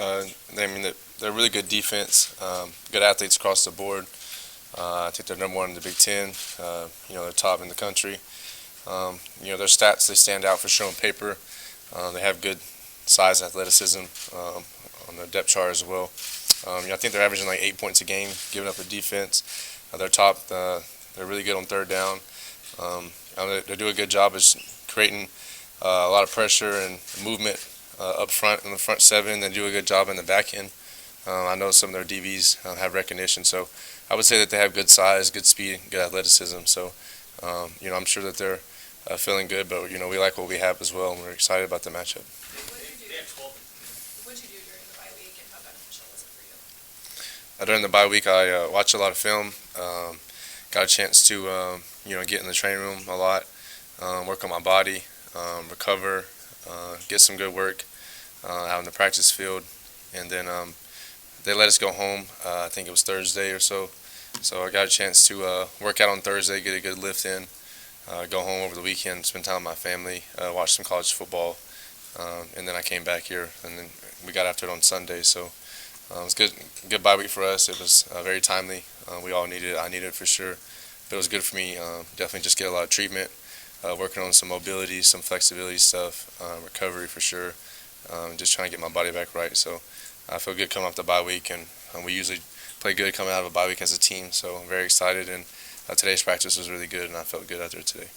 I mean, they're really good defense, good athletes across the board. I think they're number one in the Big Ten. They're top in the country. Their stats, they stand out for sure on paper. They have good size and athleticism on their depth chart as well. I think they're averaging like 8 points a game, giving up a defense. They're top. They're really good on third down. They do a good job of creating a lot of pressure and movement up front in the front seven. They do a good job in the back end. I know some of their DBs have recognition, so I would say that they have good size, good speed, good athleticism. So, I'm sure that they're feeling good, but we like what we have as well, and we're excited about the matchup. What did you do during the bye week, and how beneficial was it for you? During the bye week, I watched a lot of film. Got a chance to get in the training room a lot, work on my body, recover, get some good work out in the practice field, and then they let us go home. I think it was Thursday or so. So I got a chance to work out on Thursday, get a good lift in, go home over the weekend, spend time with my family, watch some college football, and then I came back here, and then we got after it on Sunday. So it was good bye week for us. It was very timely. We all needed it. I needed it for sure. But it was good for me. Definitely just get a lot of treatment, working on some mobility, some flexibility stuff, recovery for sure, just trying to get my body back right. So I feel good coming off the bye week, and we usually play good coming out of a bye week as a team. So I'm very excited, and today's practice was really good, and I felt good out there today.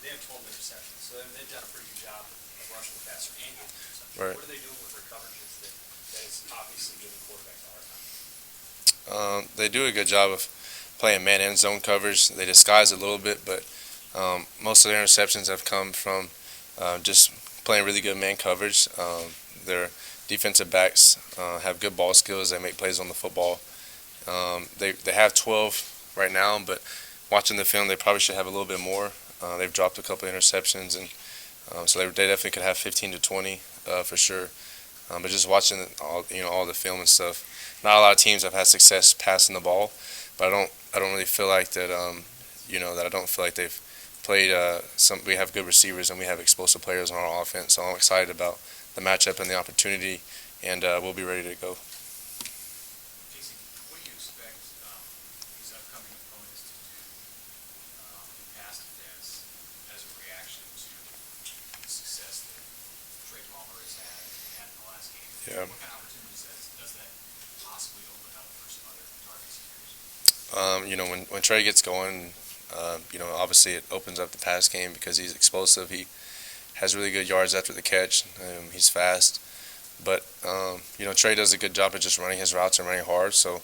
They have 12 interceptions, so they've done a pretty good job of rushing the passer and getting interceptions. Right. What are they doing with their coverages that is obviously giving quarterbacks a hard time? They do a good job of playing man and zone coverage. They disguise a little bit, but most of their interceptions have come from just playing really good man coverage. Their defensive backs have good ball skills. They make plays on the football. They have 12 right now, but watching the film, they probably should have a little bit more. They've dropped a couple of interceptions, and so they definitely could have 15 to 20 for sure. But just watching all the film and stuff, not a lot of teams have had success passing the ball, but I don't really feel like that. That I don't feel like they've played. We have good receivers and we have explosive players on our offense, so I'm excited about the matchup and the opportunity, and we'll be ready to go. Casey, what do you expect these upcoming opponents to do in pass defense as a reaction to the success that Trey Palmer has had in the last game? Yeah. What kind of opportunities does that possibly open up for some other targets of yours? When Trey gets going, obviously it opens up the pass game because he's explosive. He has really good yards after the catch. He's fast. But, Trey does a good job of just running his routes and running hard. So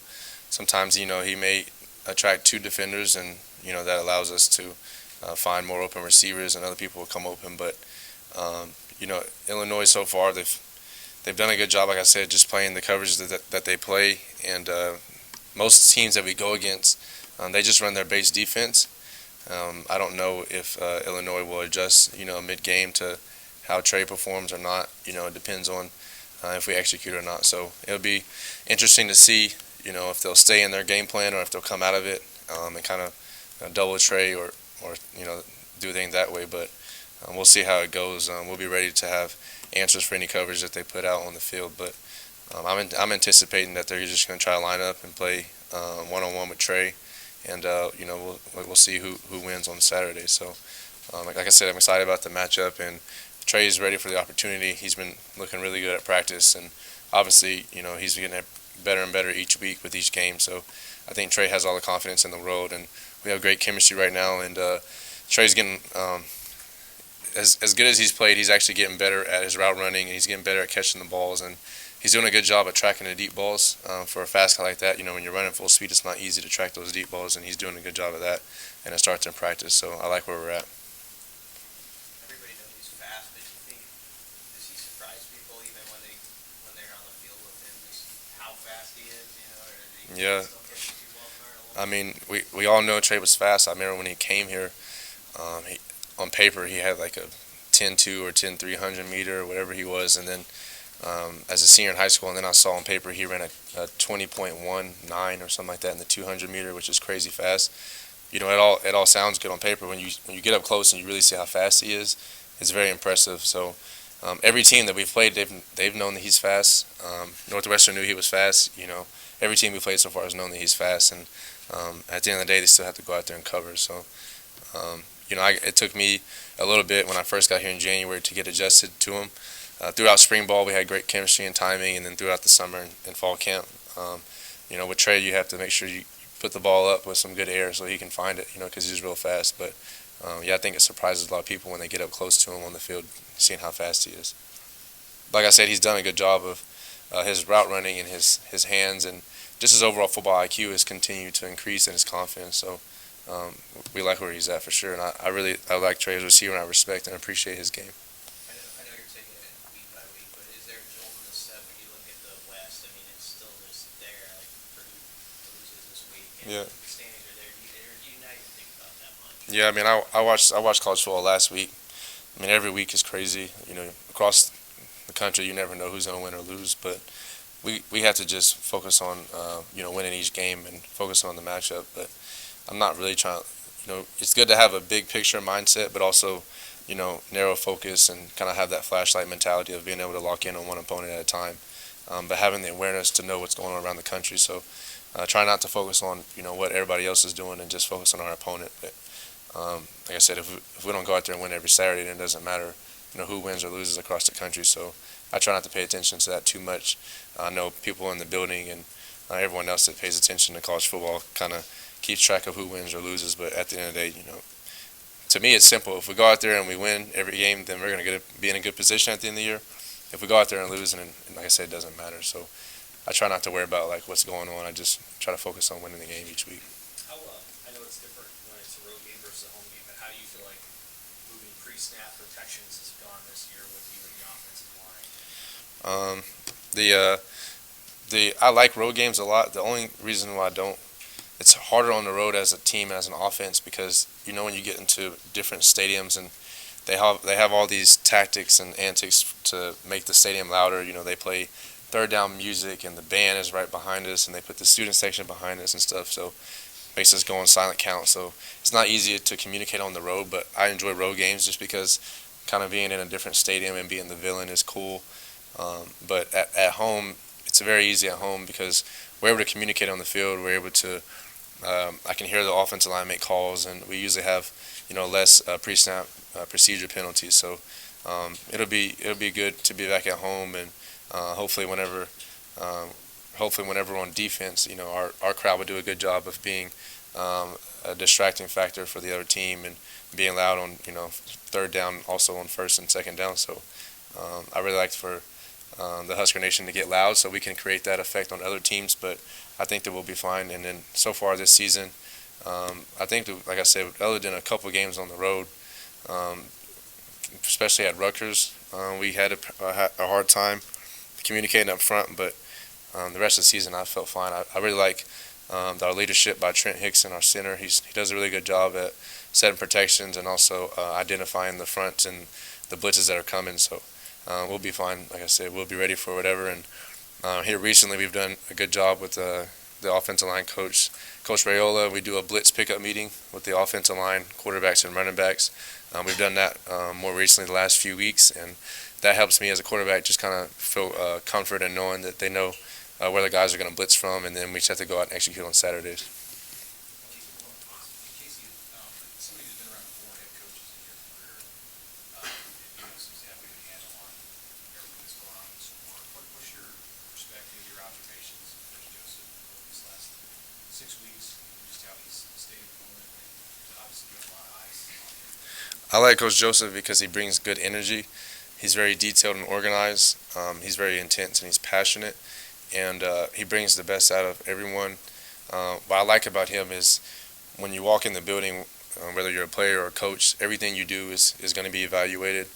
sometimes, he may attract two defenders, and, that allows us to find more open receivers, and other people will come open. But, Illinois so far, they've done a good job, like I said, just playing the coverage that they play. And most teams that we go against, they just run their base defense. I don't know if Illinois will adjust, mid-game to how Trey performs or not. It depends on if we execute or not. So it'll be interesting to see, if they'll stay in their game plan or if they'll come out of it and kind of double Trey or do things that way. But we'll see how it goes. We'll be ready to have answers for any coverage that they put out on the field. But I'm anticipating that they're just going to try to line up and play one-on-one with Trey. And we'll see who wins on Saturday. So, like I said, I'm excited about the matchup, and Trey's ready for the opportunity. He's been looking really good at practice, and obviously, he's getting better and better each week with each game. So, I think Trey has all the confidence in the world, and we have great chemistry right now. And Trey's getting as good as he's played. He's actually getting better at his route running, and he's getting better at catching the balls. And he's doing a good job at tracking the deep balls. For a fast guy like that, when you're running full speed, it's not easy to track those deep balls, and he's doing a good job of that, and it starts in practice. So I like where we're at. Everybody knows he's fast, but does he surprise people even when they're on the field with him, just how fast he is, or does he Yeah. still catch people off guard a little bit? I mean, we all know Trey was fast. I remember when he came here, on paper he had like a 10.2 or 10.300 meter or whatever he was, and then as a senior in high school, and then I saw on paper he ran a 20.19 or something like that in the 200 meter, which is crazy fast. It all sounds good on paper. When you get up close and you really see how fast he is, it's very impressive. So every team that we've played, they've known that he's fast. Northwestern knew he was fast. Every team we played so far has known that he's fast, and at the end of the day, they still have to go out there and cover. So, it took me a little bit when I first got here in January to get adjusted to him. Throughout spring ball, we had great chemistry and timing, and then throughout the summer and fall camp, with Trey, you have to make sure you put the ball up with some good air so he can find it, because he's real fast. But I think it surprises a lot of people when they get up close to him on the field, seeing how fast he is. Like I said, he's done a good job of his route running and his hands, and just his overall football IQ has continued to increase in his confidence. So we like where he's at for sure, and I like Trey as a receiver, and I respect and appreciate his game. I know you're taking it week by week, but is there a jolt in the step when you look at the West? I mean, it's still just there. Like Purdue loses this week, and Yeah. the standings are there. Do you not even think about that much? Yeah, I mean, I watched college football last week. I mean, every week is crazy. Across the country, you never know who's going to win or lose, but we have to just focus on winning each game and focus on the matchup. But I'm not really trying. It's good to have a big picture mindset, but also narrow focus and kind of have that flashlight mentality of being able to lock in on one opponent at a time, but having the awareness to know what's going on around the country. So try not to focus on what everybody else is doing and just focus on our opponent. But like I said, if we don't go out there and win every Saturday, then it doesn't matter who wins or loses across the country. So I try not to pay attention to that too much. I know people in the building and everyone else that pays attention to college football kind of keeps track of who wins or loses. But at the end of the day, to me, it's simple. If we go out there and we win every game, then we're going to be in a good position at the end of the year. If we go out there and lose, and like I said, it doesn't matter. So I try not to worry about what's going on. I just try to focus on winning the game each week. I know it's different when it's a road game versus a home game, but how do you feel like moving pre-snap protections has gone this year with you and the offensive line? I like road games a lot. The only reason why I don't, it's harder on the road as a team, as an offense, because when you get into different stadiums and they have all these tactics and antics to make the stadium louder. They play third down music and the band is right behind us, and they put the student section behind us and stuff. So makes us go on silent count. So it's not easy to communicate on the road, but I enjoy road games just because kind of being in a different stadium and being the villain is cool. But at home, it's very easy at home because we're able to communicate on the field. We're able to, I can hear the offensive line make calls, and we usually have, less pre-snap procedure penalties. So it'll be good to be back at home, and hopefully whenever we're on defense, our crowd will do a good job of being a distracting factor for the other team and being loud on third down, also on first and second down. So I really like for the Husker Nation to get loud so we can create that effect on other teams, but I think that we'll be fine. And then so far this season, I think that, like I said, other than a couple of games on the road, especially at Rutgers, we had a hard time communicating up front, but the rest of the season I felt fine. I really like our leadership by Trent Hickson, our center. He does a really good job at setting protections and also identifying the fronts and the blitzes that are coming. So we'll be fine. Like I said, we'll be ready for whatever. And here recently we've done a good job with the offensive line coach, Coach Raiola. We do a blitz pickup meeting with the offensive line, quarterbacks and running backs. We've done that more recently the last few weeks, and that helps me as a quarterback just kind of feel comfort in knowing that they know where the guys are going to blitz from, and then we just have to go out and execute on Saturdays. Casey, somebody who's been around 4 head coaches in your career, seems to have a good handle on everything that's going on in the sport. What's your perspective, your observations of Coach Joseph over these last 6 weeks, just how he's stayed opponent, and there's obviously been a lot of ice on him? I like Coach Joseph because he brings good energy. He's very detailed and organized. He's very intense and he's passionate, and he brings the best out of everyone. What I like about him is when you walk in the building, whether you're a player or a coach, everything you do is going to be evaluated.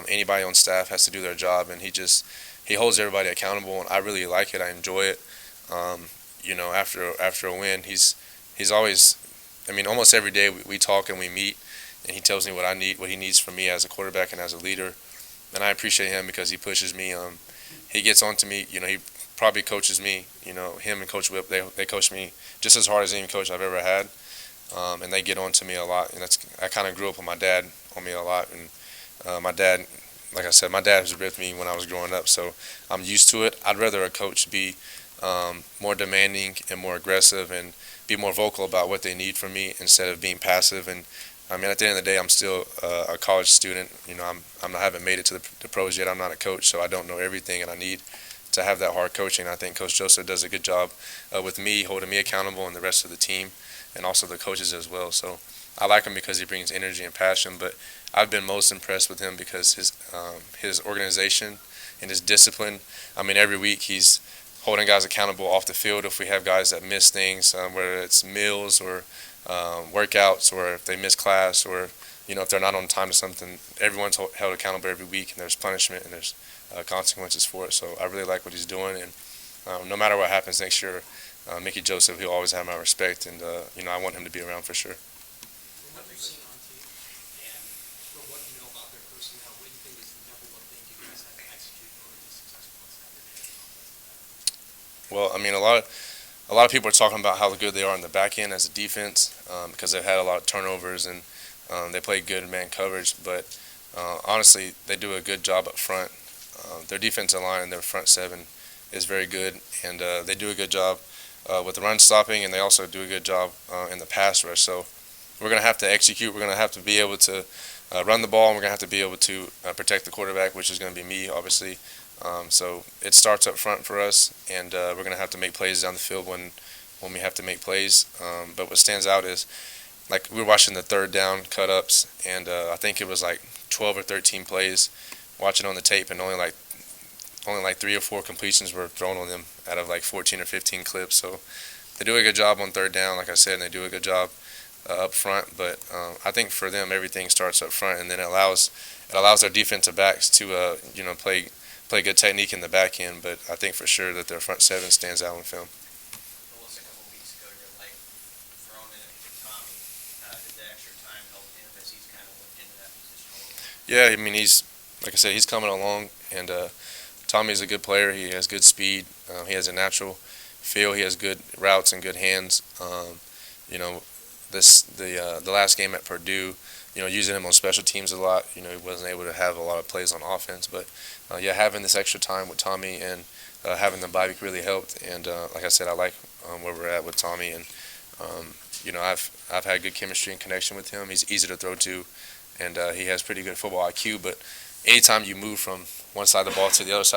Anybody on staff has to do their job, and he holds everybody accountable, and I really like it. I enjoy it. After a win, he's always, almost every day we talk and we meet, and he tells me what he needs from me as a quarterback and as a leader. And I appreciate him because he pushes me. He gets on to me. He probably coaches me. Him and Coach Whip, they coach me just as hard as any coach I've ever had. And they get on to me a lot. And I kind of grew up with my dad on me a lot. And my dad, like I said, my dad was with me when I was growing up, so I'm used to it. I'd rather a coach be more demanding and more aggressive and be more vocal about what they need from me instead of being passive. And I mean, at the end of the day, I'm still a college student. You know, I haven't made it to the pros yet. I'm not a coach, so I don't know everything, and I need to have that hard coaching. I think Coach Joseph does a good job with me, holding me accountable, and the rest of the team, and also the coaches as well. So I like him because he brings energy and passion. But I've been most impressed with him because his organization and his discipline. I mean, every week he's holding guys accountable off the field if we have guys that miss things, whether it's meals or workouts, or if they miss class, or if they're not on time to something. Everyone's held accountable every week, and there's punishment and there's consequences for it. So I really like what he's doing, and no matter what happens next year, Mickey Joseph, he'll always have my respect, and I want him to be around for sure. From what you've seen on tape and from what you know about their personnel, what do you think is the number one thing you guys have to execute in order to be successful on Saturday? Well, I mean, a lot of people are talking about how good they are on the back end as a defense because they've had a lot of turnovers and they play good man coverage. But honestly, they do a good job up front. Their defensive line and their front seven is very good, and they do a good job with the run stopping, and they also do a good job in the pass rush. So we're going to have to execute. We're going to have to be able to run the ball, and we're going to have to be able to protect the quarterback, which is going to be me, obviously. So it starts up front for us, and we're going to have to make plays down the field when we have to make plays. But what stands out is, like, we were watching the third down cut-ups, and I think it was like 12 or 13 plays, watching on the tape, and only like 3 or 4 completions were thrown on them out of like 14 or 15 clips. So they do a good job on third down, like I said, and they do a good job up front. But I think for them, everything starts up front, and then it allows their defensive backs to play good technique in the back end. But I think for sure that their front seven stands out on film. Well, a couple of weeks ago, your leg thrown in to Tommy. Did the extra time help him as he's kind of looked into that position a little more? Yeah, I mean, like I said, he's coming along, and Tommy's a good player. He has good speed. He has a natural feel. He has good routes and good hands. The last game at Purdue, using him on special teams a lot. He wasn't able to have a lot of plays on offense, but having this extra time with Tommy and having the bye week really helped. And like I said, I like where we're at with Tommy, and I've had good chemistry and connection with him. He's easy to throw to, and he has pretty good football IQ. But anytime you move from one side of the ball to the other side